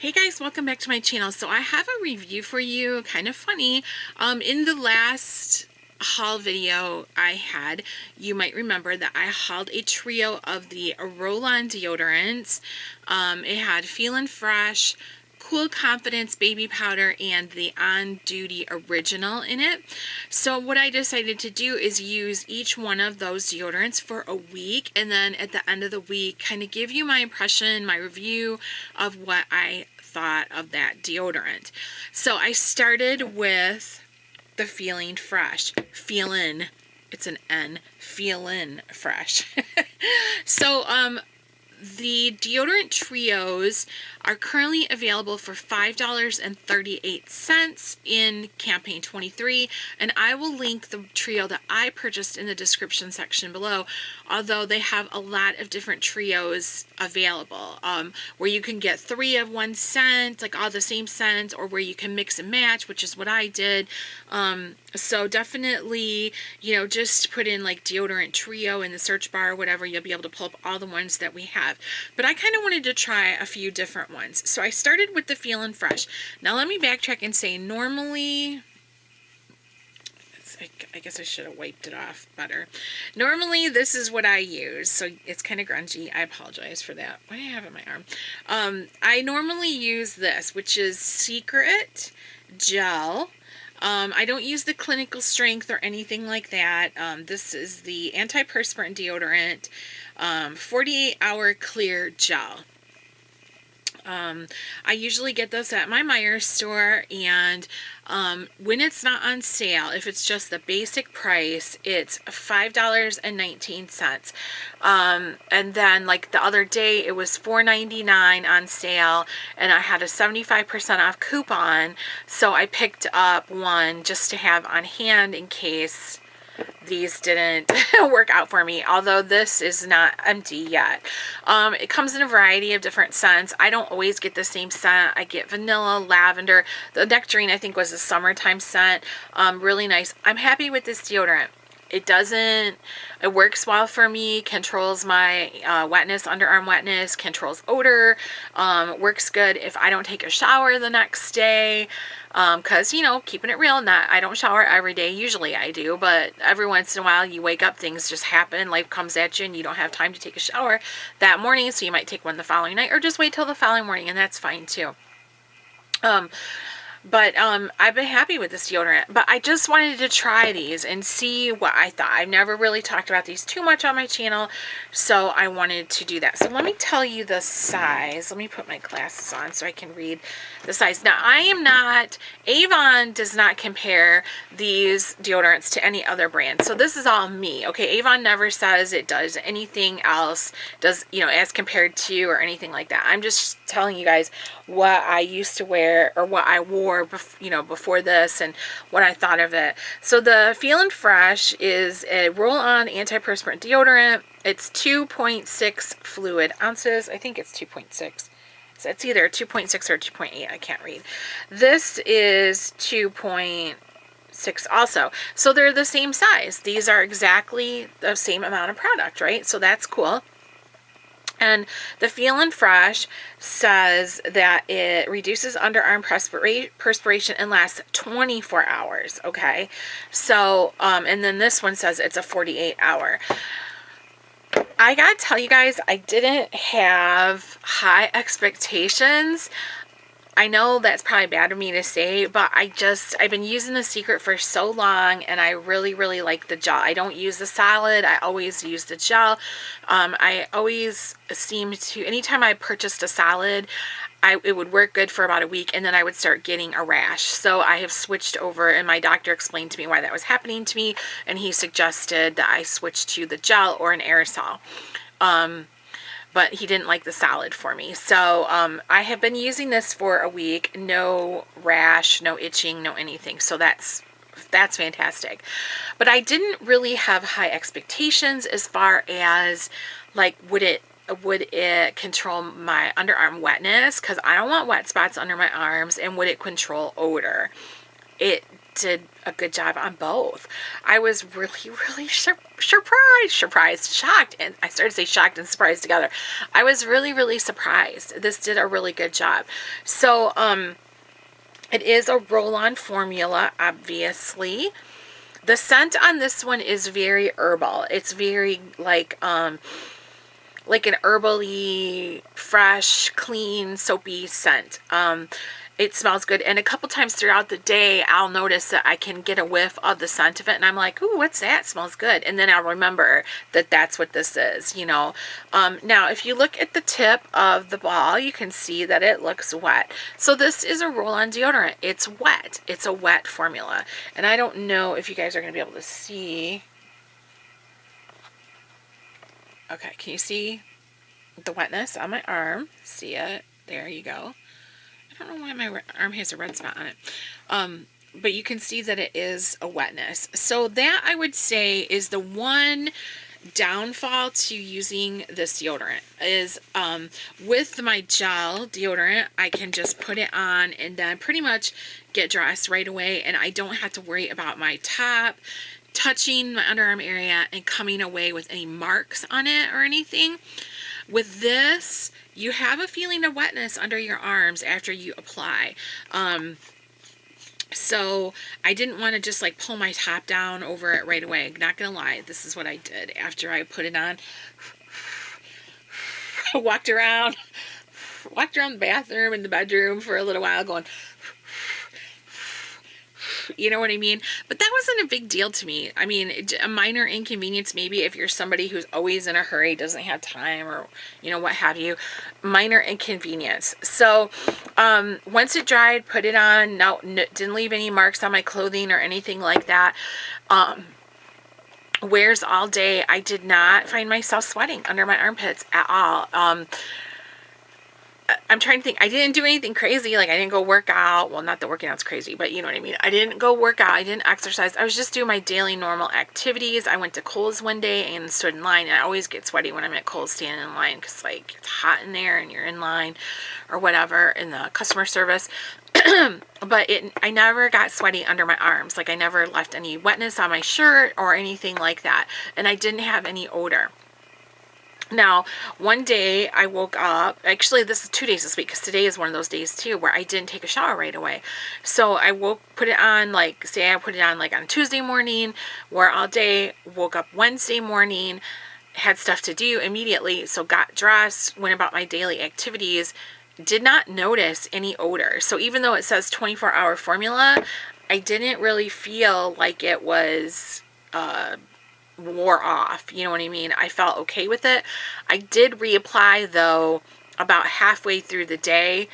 Hey guys, welcome back to my channel. So I have a review for you, kind of funny. In the last haul video I had, you might remember that I hauled a trio of the roll-on deodorants. It had Feelin Fresh, Cool Confidence baby powder, and the On Duty original in it. So what I decided to do is use each one of those deodorants for a week, and then at the end of the week kind of give you my impression, my review of what I thought of that deodorant. So I started with the Feelin Fresh. Feelin, it's an N, Feelin Fresh. So the deodorant trios are currently available for $5.38 in campaign 23, and I will link the trio that I purchased in the description section below, although they have a lot of different trios available, where you can get 3 of one scent, like all the same scent, or where you can mix and match, which is what I did. So definitely, just put in like deodorant trio in the search bar or whatever, you'll be able to pull up all the ones that we have. But I kind of wanted to try a few different ones. So I started with the Feelin Fresh. Now let me backtrack and say normally, I guess I should have wiped it off better. Normally this is what I use, so it's kind of grungy. I apologize for that. What do I have in my arm? I normally use this, which is Secret Gel. I don't use the clinical strength or anything like that. This is the antiperspirant deodorant, 48-hour clear gel. I usually get this at my Meijer store, and when it's not on sale, if it's just the basic price, it's $5.19. And then like the other day, it was $4.99 on sale, and I had a 75% off coupon, so I picked up one just to have on hand in case these didn't work out for me, although this is not empty yet. It comes in a variety of different scents. I don't always get the same scent. I get vanilla, lavender. The nectarine I think was a summertime scent. Really nice. I'm happy with this deodorant. It works well for me, controls my wetness, underarm wetness, controls odor, works good if I don't take a shower the next day, because, keeping it real, I don't shower every day. Usually I do, but every once in a while you wake up, things just happen, life comes at you, and you don't have time to take a shower that morning, so you might take one the following night, or just wait till the following morning, and that's fine too. But I've been happy with this deodorant, but I just wanted to try these and see what I thought. I've never really talked about these too much on my channel, so I wanted to do that. So let me tell you the size. Let me put my glasses on so I can read the size. Now, Avon does not compare these deodorants to any other brand, so this is all me, okay? Avon never says it does anything else, as compared to or anything like that. I'm just telling you guys what I used to wear, or what I wore before this, and what I thought of it. So the Feelin Fresh is a roll-on antiperspirant deodorant. It's 2.6 fluid ounces. I think it's 2.6. So it's either 2.6 or 2.8. I can't read. This is 2.6 also. So they're the same size. These are exactly the same amount of product, right? So that's cool. And the Feelin Fresh says that it reduces underarm perspiration and lasts 24 hours, okay? So, and then this one says it's a 48-hour. I gotta tell you guys, I didn't have high expectations. I know that's probably bad of me to say, but I've been using the Secret for so long, and I really, really like the gel. I don't use the solid. I always use the gel. I always seem to, anytime I purchased a solid, it would work good for about a week, and then I would start getting a rash. So I have switched over, and my doctor explained to me why that was happening to me, and he suggested that I switch to the gel or an aerosol. But he didn't like the solid for me. So I have been using this for a week. No rash, no itching, no anything. So that's fantastic. But I didn't really have high expectations as far as like would it control my underarm wetness, because I don't want wet spots under my arms, and would it control odor. It did a good job on both. I was really, really shocked, and I started to say shocked and surprised together. I was really, really surprised. This did a really good job. So, it is a roll-on formula, obviously. The scent on this one is very herbal. It's very like an herbally, fresh, clean, soapy scent. It smells good, and a couple times throughout the day I'll notice that I can get a whiff of the scent of it, and I'm like, ooh, what's that? It smells good. And then I'll remember that that's what this is, you know. Now if you look at the tip of the ball, you can see that it looks wet. So this is a roll-on deodorant. It's wet. It's a wet formula, and I don't know if you guys are going to be able to see. Okay, can you see the wetness on my arm? See it? There you go. I don't know why my arm has a red spot on it. But you can see that it is a wetness. So that, I would say, is the one downfall to using this deodorant is with my gel deodorant, I can just put it on and then pretty much get dressed right away, and I don't have to worry about my top touching my underarm area and coming away with any marks on it or anything. With this, you have a feeling of wetness under your arms after you apply. So I didn't want to just like pull my top down over it right away. Not gonna lie, this is what I did after I put it on. walked around the bathroom and the bedroom for a little while going, you know what I mean? But that wasn't a big deal to me. I mean, a minor inconvenience maybe if you're somebody who's always in a hurry, doesn't have time, or, you know, what have you. Minor inconvenience. So, once it dried, put it on. No, didn't leave any marks on my clothing or anything like that. Wears all day. I did not find myself sweating under my armpits at all. I'm trying to think. I didn't do anything crazy. Like, I didn't go work out. Well, not that working out's crazy, but you know what I mean. I didn't go work out. I didn't exercise. I was just doing my daily normal activities. I went to Kohl's one day and stood in line. And I always get sweaty when I'm at Kohl's standing in line because, like, it's hot in there and you're in line or whatever in the customer service. But I never got sweaty under my arms. Like, I never left any wetness on my shirt or anything like that. And I didn't have any odor. Now, one day I woke up, actually this is 2 days this week, because today is one of those days too, where I didn't take a shower right away. So I put it on, like, say I put it on like on Tuesday morning, wore all day, woke up Wednesday morning, had stuff to do immediately, so got dressed, went about my daily activities, did not notice any odor. So even though it says 24-hour formula, I didn't really feel like it was, wore off, you know what I mean? I felt okay with it. I did reapply though about halfway through the day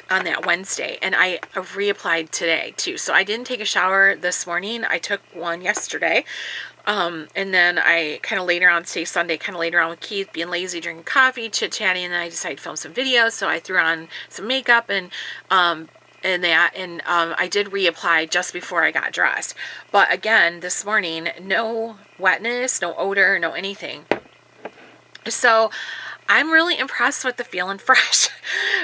on that Wednesday, and I reapplied today too. So I didn't take a shower this morning. I took one yesterday, and then I kind of laid around, say Sunday, kind of laid around with Keith, being lazy, drinking coffee, chit-chatting, and then I decided to film some videos. So I threw on some makeup and I did reapply just before I got dressed. But again, this morning, no wetness, no odor, no anything. So I'm really impressed with the Feelin Fresh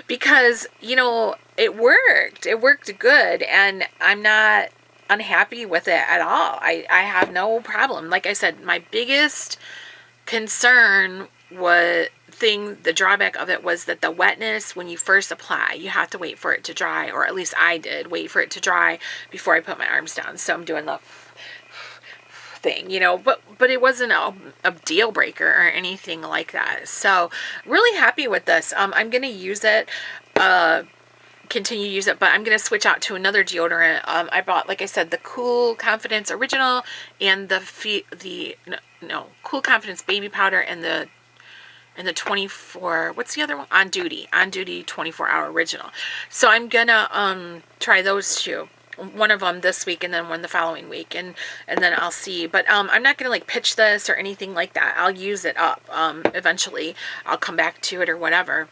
because, you know, it worked. It worked good, and I'm not unhappy with it at all. I have no problem. Like I said, my biggest concern the drawback of it was that the wetness, when you first apply, you have to wait for it to dry, or at least I did wait for it to dry before I put my arms down. So I'm doing the thing, you know, but it wasn't a deal breaker or anything like that. So really happy with this. I'm going to use it, continue to use it, but I'm going to switch out to another deodorant. I bought, like I said, the Cool Confidence Original and the Cool Confidence Baby Powder and the 24, what's the other one? On Duty 24-hour original. So I'm gonna try those two. One of them this week and then one the following week, and then I'll see. But I'm not gonna like pitch this or anything like that. I'll use it up eventually. I'll come back to it or whatever.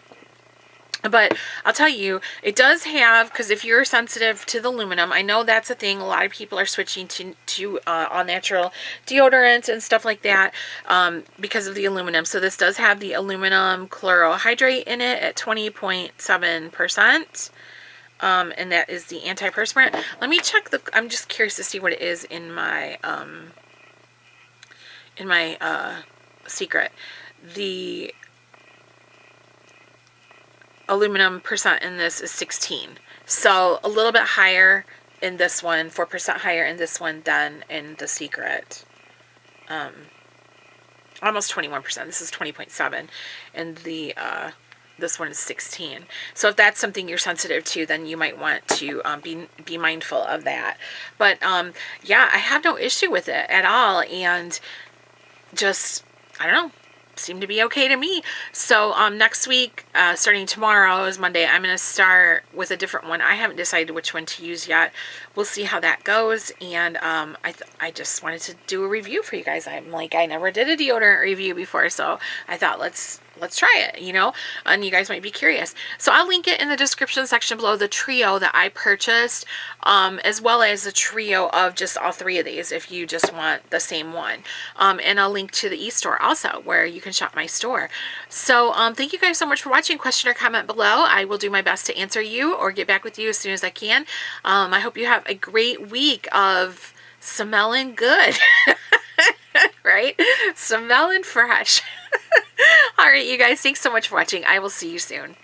But I'll tell you, it does have, because if you're sensitive to the aluminum, I know that's a thing. A lot of people are switching to all natural deodorants and stuff like that because of the aluminum. So this does have the aluminum chlorohydrate in it at 20.7%. and that is the antiperspirant. Let me check I'm just curious to see what it is in my Secret. The aluminum percent in this is 16. So a little bit higher in this one, 4% higher in this one than in the Secret. Almost 21%. This is 20.7. And the this one is 16. So if that's something you're sensitive to, then you might want to be mindful of that. But yeah, I have no issue with it at all, and just, I don't know, seem to be okay to me. So next week, starting tomorrow is Monday, I'm going to start with a different one. I haven't decided which one to use yet. We'll see how that goes. And I just wanted to do a review for you guys. I'm like, I never did a deodorant review before, so I thought let's try it, you know, and you guys might be curious. So I'll link it in the description section below, the trio that I purchased, as well as the trio of just all three of these if you just want the same one. And I'll link to the e-store also, where you can shop my store. So thank you guys so much for watching. Question or comment below. I will do my best to answer you or get back with you as soon as I can. I hope you have a great week of smelling good. Right? Smelling fresh. All right, you guys, thanks so much for watching. I will see you soon.